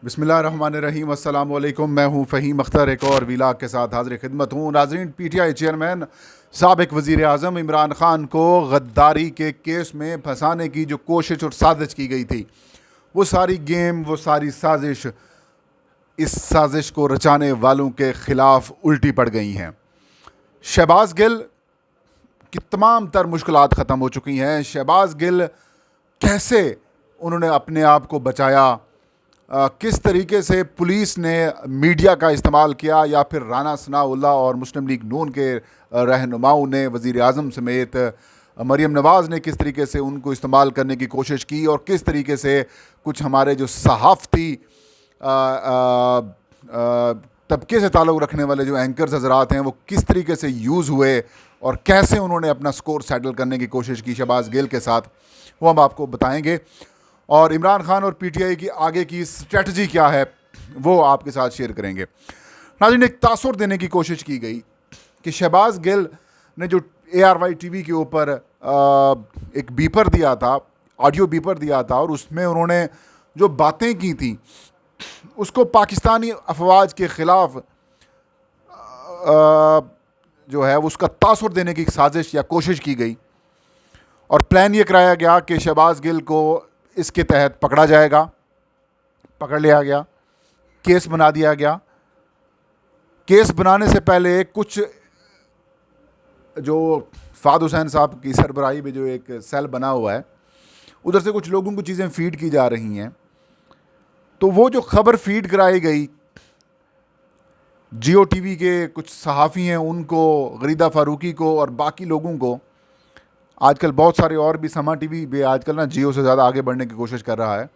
बिस्मिल्लाहिर्रहमानिर्रहीम, अस्सलाम वालेकुम। मैं हूँ फ़हीम अख्तर, एक और वीलाग के साथ हाज़िर खिदमत हूँ। नाज़रीन, पीटीआई चेयरमैन साबिक़ वज़ीर आज़म इमरान ख़ान को गद्दारी के केस में फंसाने की जो कोशिश और साजिश की गई थी, वो सारी गेम, वो सारी साजिश इस साजिश को रचाने वालों के ख़िलाफ़ उल्टी पड़ गई हैं। शहबाज़ गिल की तमाम तर मुश्किलात ख़त्म हो चुकी हैं। शहबाज़ गिल कैसे उन्होंने अपने आप को बचाया, किस तरीके से पुलिस ने मीडिया का इस्तेमाल किया, या फिर राना सनाउल्लाह और मुस्लिम लीग नून के रहनुमाओं ने, वज़ीर आज़म समेत मरीम नवाज़ ने किस तरीके से उनको इस्तेमाल करने की कोशिश की, और किस तरीके से कुछ हमारे जो सहाफ़ती तबके से ताल्लुक़ रखने वाले जो एंकर्स हज़रात हैं वो किस तरीके से यूज़ हुए और कैसे उन्होंने अपना स्कोर सेटल करने की कोशिश की शहबाज़ गिल के साथ, वो हम आपको बताएंगे। और इमरान खान और पीटीआई की आगे की स्ट्रेटजी क्या है वो आपके साथ शेयर करेंगे। नाज़रीन, एक तासुर देने की कोशिश की गई कि शहबाज़ गिल ने जो ARY TV के ऊपर एक बीपर दिया था, ऑडियो बीपर दिया था, और उसमें उन्होंने जो बातें की थी उसको पाकिस्तानी अफवाज के ख़िलाफ़ जो है उसका तासुर देने की साजिश या कोशिश की गई, और प्लान ये कराया गया कि शहबाज़ गिल को इसके तहत पकड़ा जाएगा। पकड़ लिया गया, केस बना दिया गया। केस बनाने से पहले कुछ जो फ़ाद हुसैन साहब की सरबराही में जो एक सेल बना हुआ है, उधर से कुछ लोगों को चीज़ें फ़ीड की जा रही हैं। तो वो जो खबर फ़ीड कराई गई, जियो TV के कुछ सहाफ़ी हैं उनको, गरीदा फ़ारूकी को और बाकी लोगों को, आजकल बहुत सारे और भी, समा TV भी आजकल ना जियो से ज़्यादा आगे बढ़ने की कोशिश कर रहा है,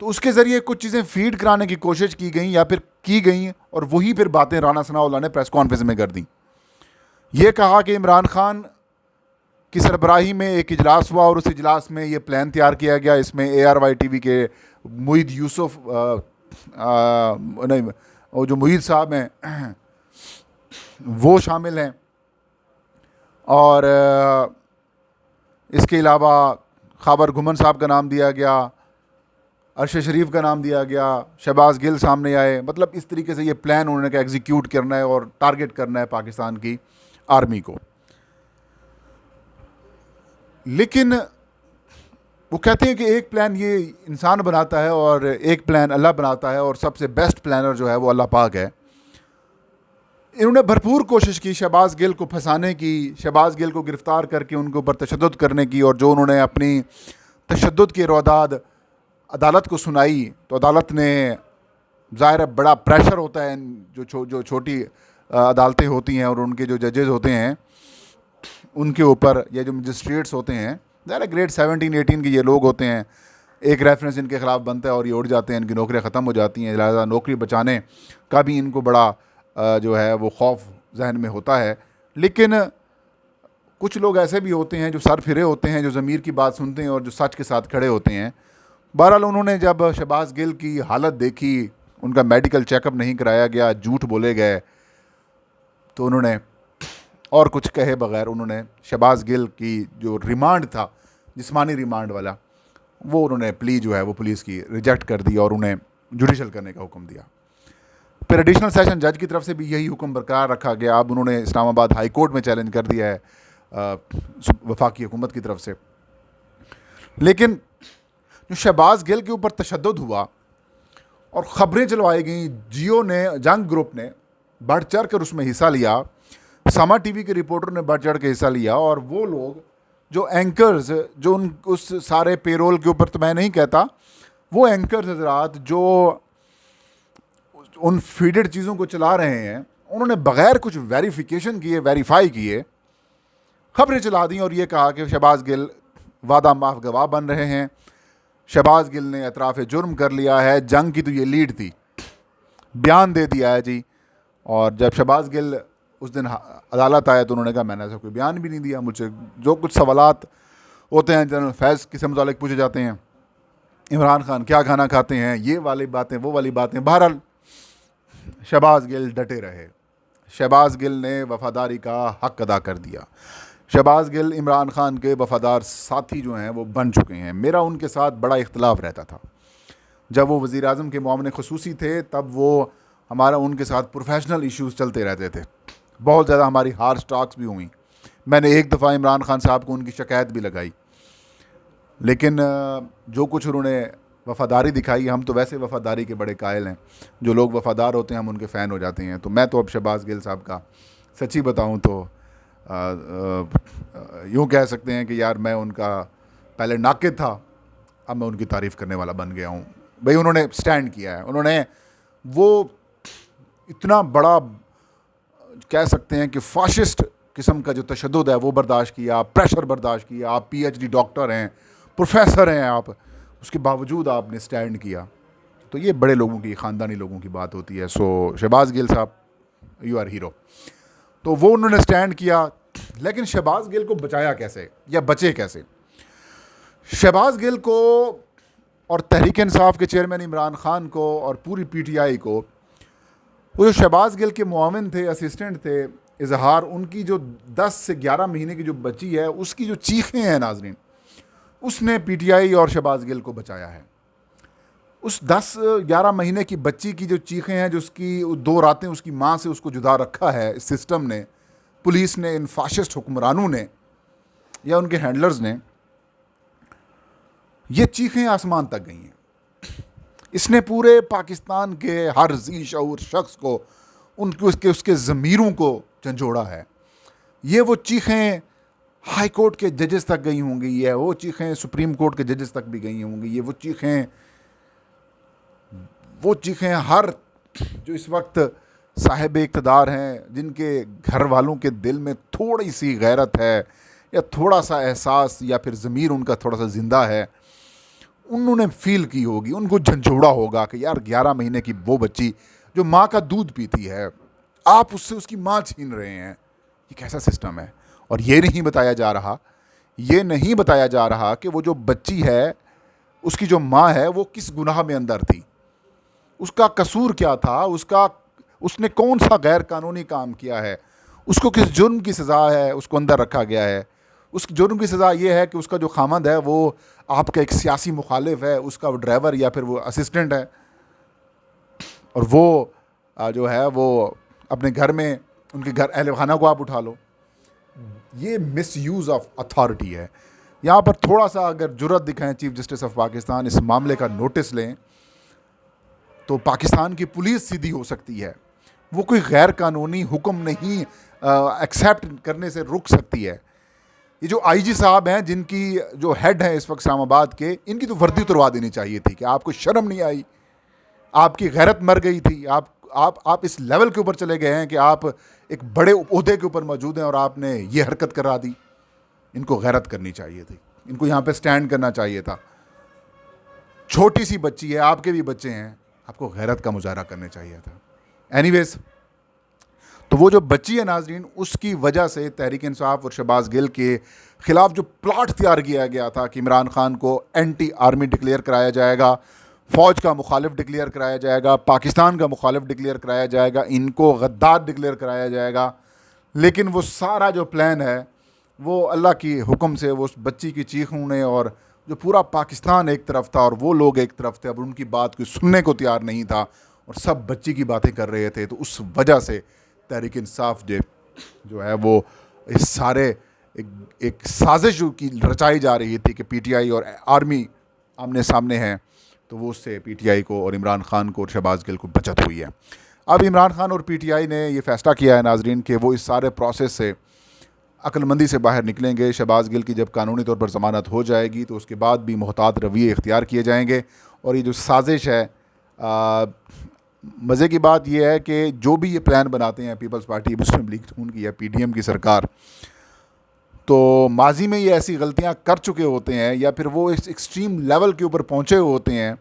तो उसके ज़रिए कुछ चीज़ें फ़ीड कराने की कोशिश की गई या फिर की गई, और वही फिर बातें राना सनाउल्लाह ने प्रेस कॉन्फ्रेंस में कर दी। ये कहा कि इमरान खान की सरबराही में एक इजलास हुआ और उस इजलास में ये प्लान तैयार किया गया। इसमें ARY TV के मुईद यूसुफ नहीं, वो जो मुईद साहब हैं वो शामिल हैं, और इसके अलावा खाबर घुमन साहब का नाम दिया गया, अरशद शरीफ का नाम दिया गया, शहबाज़ गिल सामने आए। मतलब इस तरीके से ये प्लान उन्होंने का एग्जीक्यूट करना है और टारगेट करना है पाकिस्तान की आर्मी को। लेकिन वो कहते हैं कि एक प्लान ये इंसान बनाता है और एक प्लान अल्लाह बनाता है, और सबसे बेस्ट प्लानर जो है वो अल्लाह पाक है। इन्होंने भरपूर कोशिश की शहबाज़ गिल को फंसाने की, शहबाज़ गिल को गिरफ़्तार करके उनके ऊपर तशद्दुद करने की, और जो उन्होंने अपनी तशद्दुद की रोदाद अदालत को सुनाई, तो अदालत ने, ज़ाहिर है बड़ा प्रेशर होता है जो छोटी अदालतें होती हैं और उनके जो जजेस होते हैं उनके ऊपर, या जो मजिस्ट्रेट्स होते हैं, ज़ाहिर है ग्रेड 17-18 के ये लोग होते हैं। एक रेफरेंस इनके ख़िलाफ़ बनता है और ये उड़ जाते हैं, इनकी नौकरियाँ ख़त्म हो जाती हैं। लिहाजा नौकरी बचाने का भी इनको बड़ा जो है वो खौफ जहन में होता है। लेकिन कुछ लोग ऐसे भी होते हैं जो सर फिरे होते हैं, जो ज़मीर की बात सुनते हैं और जो सच के साथ खड़े होते हैं। बहरहाल उन्होंने जब शहबाज़ गिल की हालत देखी, उनका मेडिकल चेकअप नहीं कराया गया, झूठ बोले गए, तो उन्होंने और कुछ कहे बगैर उन्होंने शहबाज़ गिल की जो रिमांड था, जिस्मानी रिमांड वाला, वो उन्होंने प्ली जो है वो पुलिस की रिजेक्ट कर दी और उन्हें जुडिशल करने का हुक्म दिया। फिर एडिशनल सेशन जज की तरफ से भी यही हुक्म बरकरार रखा गया। अब उन्होंने इस्लामाबाद हाई कोर्ट में चैलेंज कर दिया है वफाकी हुकूमत की तरफ से। लेकिन जो शहबाज़ गिल के ऊपर तशद्दुद हुआ और ख़बरें चलवाई गई, जियो ने, जंग ग्रुप ने बढ़ चढ़ कर उसमें हिस्सा लिया, समा TV के रिपोर्टर ने बढ़ चढ़ के हिस्सा लिया, और वो लोग जो एंकर्स, जो उस सारे पेरोल के ऊपर, तो मैं नहीं कहता, वो एंकर्स हजरात जो उन फीडेड चीज़ों को चला रहे हैं, उन्होंने बग़ैर कुछ वेरिफिकेशन किए, वेरीफाई किए, खबरें चला दी और ये कहा कि शहबाज़ गिल वादा माफ गवाह बन रहे हैं, शहबाज़ गिल ने एतराफ़ जुर्म कर लिया है, जंग की तो ये लीड थी, बयान दे दिया है जी। और जब शहबाज़ गिल उस दिन अदालत आया तो उन्होंने कहा मैंने ऐसा कोई बयान भी नहीं दिया, मुझसे जो कुछ सवालात होते हैं जनरल फैज़ के मुतालिक पूछे जाते हैं, इमरान खान क्या खाना खाते हैं, ये वाली बातें, वो वाली बातें। बहरहाल शहबाज़ गिल डटे रहे। शहबाज़ गिल ने वफ़ादारी का हक़ अदा कर दिया। शहबाज़ गिल इमरान खान के वफ़ादार साथी जो हैं वो बन चुके हैं। मेरा उनके साथ बड़ा इख्तलाफ रहता था, जब वो वज़ीर आज़म के मुआविन ख़ुसूसी थे तब वो हमारा उनके साथ प्रोफेशनल इश्यूज़ चलते रहते थे, बहुत ज़्यादा हमारी हार्श टॉक्स भी हुई। मैंने एक दफ़ा इमरान खान साहब को उनकी शिकायत भी लगाई, लेकिन जो कुछ उन्होंने वफ़ादारी दिखाई, हम तो वैसे वफ़ादारी के बड़े कायल हैं, जो लोग वफ़ादार होते हैं हम उनके फ़ैन हो जाते हैं। तो मैं तो अब शहबाज गिल साहब का सच्ची बताऊं तो यूँ कह सकते हैं कि यार मैं उनका पहले नाक़िद था, अब मैं उनकी तारीफ़ करने वाला बन गया हूँ। भाई उन्होंने स्टैंड किया है, उन्होंने वो इतना बड़ा कह सकते हैं कि फ़ाशिस्ट किस्म का जो तशद्दुद है वो बर्दाश्त किया, प्रेशर बर्दाश्त किया। आप PhD डॉक्टर हैं, प्रोफेसर हैं आप, उसके बावजूद आपने स्टैंड किया। तो ये बड़े लोगों की, ख़ानदानी लोगों की बात होती है। सो शहबाज गिल साहब, यू आर हीरो। तो वो उन्होंने स्टैंड किया, लेकिन शहबाज गिल को बचाया कैसे या बचे कैसे? शहबाज गिल को और तहरीक इंसाफ के चेयरमैन इमरान खान को और पूरी PTI को, वो जो शहबाज गिल के मुआविन थे, असिस्टेंट थे, इजहार, उनकी जो 10 से 11 महीने की जो बच्ची है उसकी जो चीखें हैं नाजरीन, उसने PTI और शहबाज गिल को बचाया है। उस 10-11 महीने की बच्ची की जो चीखें हैं, जो उसकी 2 रातें उसकी माँ से उसको जुदा रखा है इस सिस्टम ने, पुलिस ने, इन फाशिस्ट हुक्मरानों ने या उनके हैंडलर्स ने, ये चीखें आसमान तक गई हैं। इसने पूरे पाकिस्तान के हर जी शऊर शख्स को, उसके ज़मीरों को झंझोड़ा है। ये वो चीखें हाई कोर्ट के जजेस तक गई होंगी, ये वो चीखें सुप्रीम कोर्ट के जजेस तक भी गई होंगी, ये वो चीखें हर जो इस वक्त साहिब इक़्तिदार हैं, जिनके घर वालों के दिल में थोड़ी सी गैरत है या थोड़ा सा एहसास या फिर ज़मीर उनका थोड़ा सा ज़िंदा है, उन्होंने फील की होगी, उनको झंझोड़ा होगा कि यार 11 महीने की वो बच्ची जो माँ का दूध पीती है, आप उससे उसकी माँ छीन रहे हैं। ये कैसा सिस्टम है? और ये नहीं बताया जा रहा कि वो जो बच्ची है, उसकी जो माँ है, वो किस गुनाह में अंदर थी, उसका कसूर क्या था, उसने कौन सा गैर कानूनी काम किया है, उसको किस जुर्म की सज़ा है उसको अंदर रखा गया है। उस जुर्म की सज़ा ये है कि उसका जो खामद है वो आपका एक सियासी मुखालिफ है, उसका वो ड्राइवर या फिर वो असिस्टेंट है, और वो जो है वो अपने घर में, उनके घर अहल खाना को आप उठा लो। ये मिसयूज़ ऑफ अथॉरिटी है। यहाँ पर थोड़ा सा अगर जुर्रत दिखाएं चीफ जस्टिस ऑफ पाकिस्तान, इस मामले का नोटिस लें, तो पाकिस्तान की पुलिस सीधी हो सकती है, वो कोई गैर कानूनी हुक्म नहीं एक्सेप्ट करने से रुक सकती है। ये जो IG साहब हैं, जिनकी जो हेड है इस वक्त इस्लामाबाद के, इनकी तो वर्दी उतरवा देनी चाहिए थी कि आपको शर्म नहीं आई, आपकी गैरत मर गई थी, आप इस लेवल के ऊपर चले गए हैं कि आप एक बड़े ओहदे के ऊपर मौजूद हैं और आपने ये हरकत करा दी। इनको गैरत करनी चाहिए थी, इनको यहाँ पे स्टैंड करना चाहिए था। छोटी सी बच्ची है, आपके भी बच्चे हैं, आपको गैरत का मुजाहरा करना चाहिए था। एनीवेज, तो वो जो बच्ची है नाजरीन, उसकी वजह से तहरीक इंसाफ और शहबाज गिल के ख़िलाफ़ जो प्लाट तैयार किया गया था कि इमरान खान को एंटी आर्मी डिक्लेयर कराया जाएगा, फ़ौज का मुखालिफ डिक्लेयर कराया जाएगा, पाकिस्तान का मुखालिफ डिक्लेयर कराया जाएगा, इनको गद्दार डिक्लेयर कराया जाएगा, लेकिन वो सारा जो प्लान है वो अल्लाह की हुक्म से, वो उस बच्ची की चीखों ने, और जो पूरा पाकिस्तान एक तरफ था और वो लोग एक तरफ थे, अब उनकी बात कोई सुनने को तैयार नहीं था और सब बच्ची की बातें कर रहे थे। तो उस वजह से तहरीक इंसाफ जो है वो इस सारे एक साजिश की रचाई जा रही थी कि PTI और आर्मी आमने सामने हैं, तो वो उससे PTI को और इमरान खान को और शहबाज गिल को बचत हुई है। अब इमरान खान और PTI ने ये फ़ैसला किया है नाजरीन कि वो इस सारे प्रोसेस से अक्लमंदी से बाहर निकलेंगे। शहबाज गिल की जब कानूनी तौर पर ज़मानत हो जाएगी तो उसके बाद भी मोहतात रवैये इख्तियार किए जाएंगे। और ये जो साजिश है, मज़े की बात यह है कि जो भी ये प्लान बनाते हैं पीपल्स पार्टी, मुस्लिम लीग नून की या PDM की सरकार, तो माजी में ये ऐसी गलतियां कर चुके होते हैं या फिर वो इस एक्सट्रीम लेवल के ऊपर पहुंचे होते हैं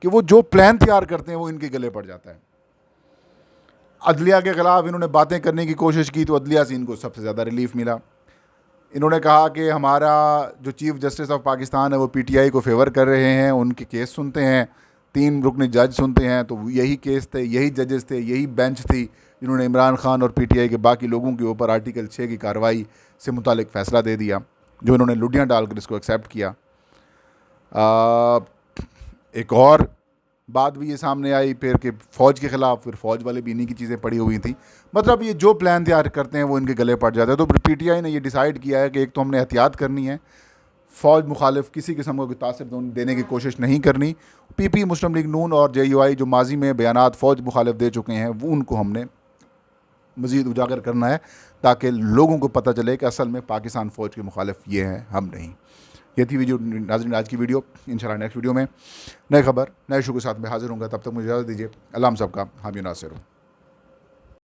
कि वो जो प्लान तैयार करते हैं वो इनके गले पड़ जाता है। अदलिया के ख़िलाफ़ इन्होंने बातें करने की कोशिश की तो अदलिया से इनको सबसे ज़्यादा रिलीफ मिला। इन्होंने कहा कि हमारा जो चीफ़ जस्टिस ऑफ पाकिस्तान है वो PTI को फेवर कर रहे हैं, उनके केस सुनते हैं, 3 रुकनी जज सुनते हैं, तो यही केस थे, यही जजेस थे, यही बेंच थी जिन्होंने इमरान खान और PTI के बाकी लोगों के ऊपर आर्टिकल 6 की कार्रवाई से मुतालिक फ़ैसला दे दिया, जो इन्होंने लुडियाँ डालकर इसको एक्सेप्ट किया। एक और बात भी ये सामने आई फिर कि फ़ौज के ख़िलाफ़, फिर फ़ौज वाले भी इन्हीं की चीज़ें पड़ी हुई थी। मतलब ये जो प्लान तैयार करते हैं वो इनके गले पड़ जाता है। तो पीटीआई ने ये डिसाइड किया है कि एक तो हमने एहतियात करनी है, फ़ौज मुखालिफ किसी किस्म को तासर देने की कोशिश नहीं करनी। पीपी, मुस्लिम लीग नून और जेयूआई जो माजी में बयानात फ़ौज मुखालिफ दे चुके हैं वो उनको हमने मज़ीद उजागर करना है, ताकि लोगों को पता चले कि असल में पाकिस्तान फ़ौज के मुखालिफ ये हैं, हम नहीं। ये थी वीडियो नाज़रीन, आज की वीडियो। इंशाल्लाह नेक्स्ट वीडियो में नई खबर नए शो के साथ मैं हाजिर हूँगा। तब तक मुझे इजाज़त दीजिए। अल्लाह हम सबका हामी नासिर हो।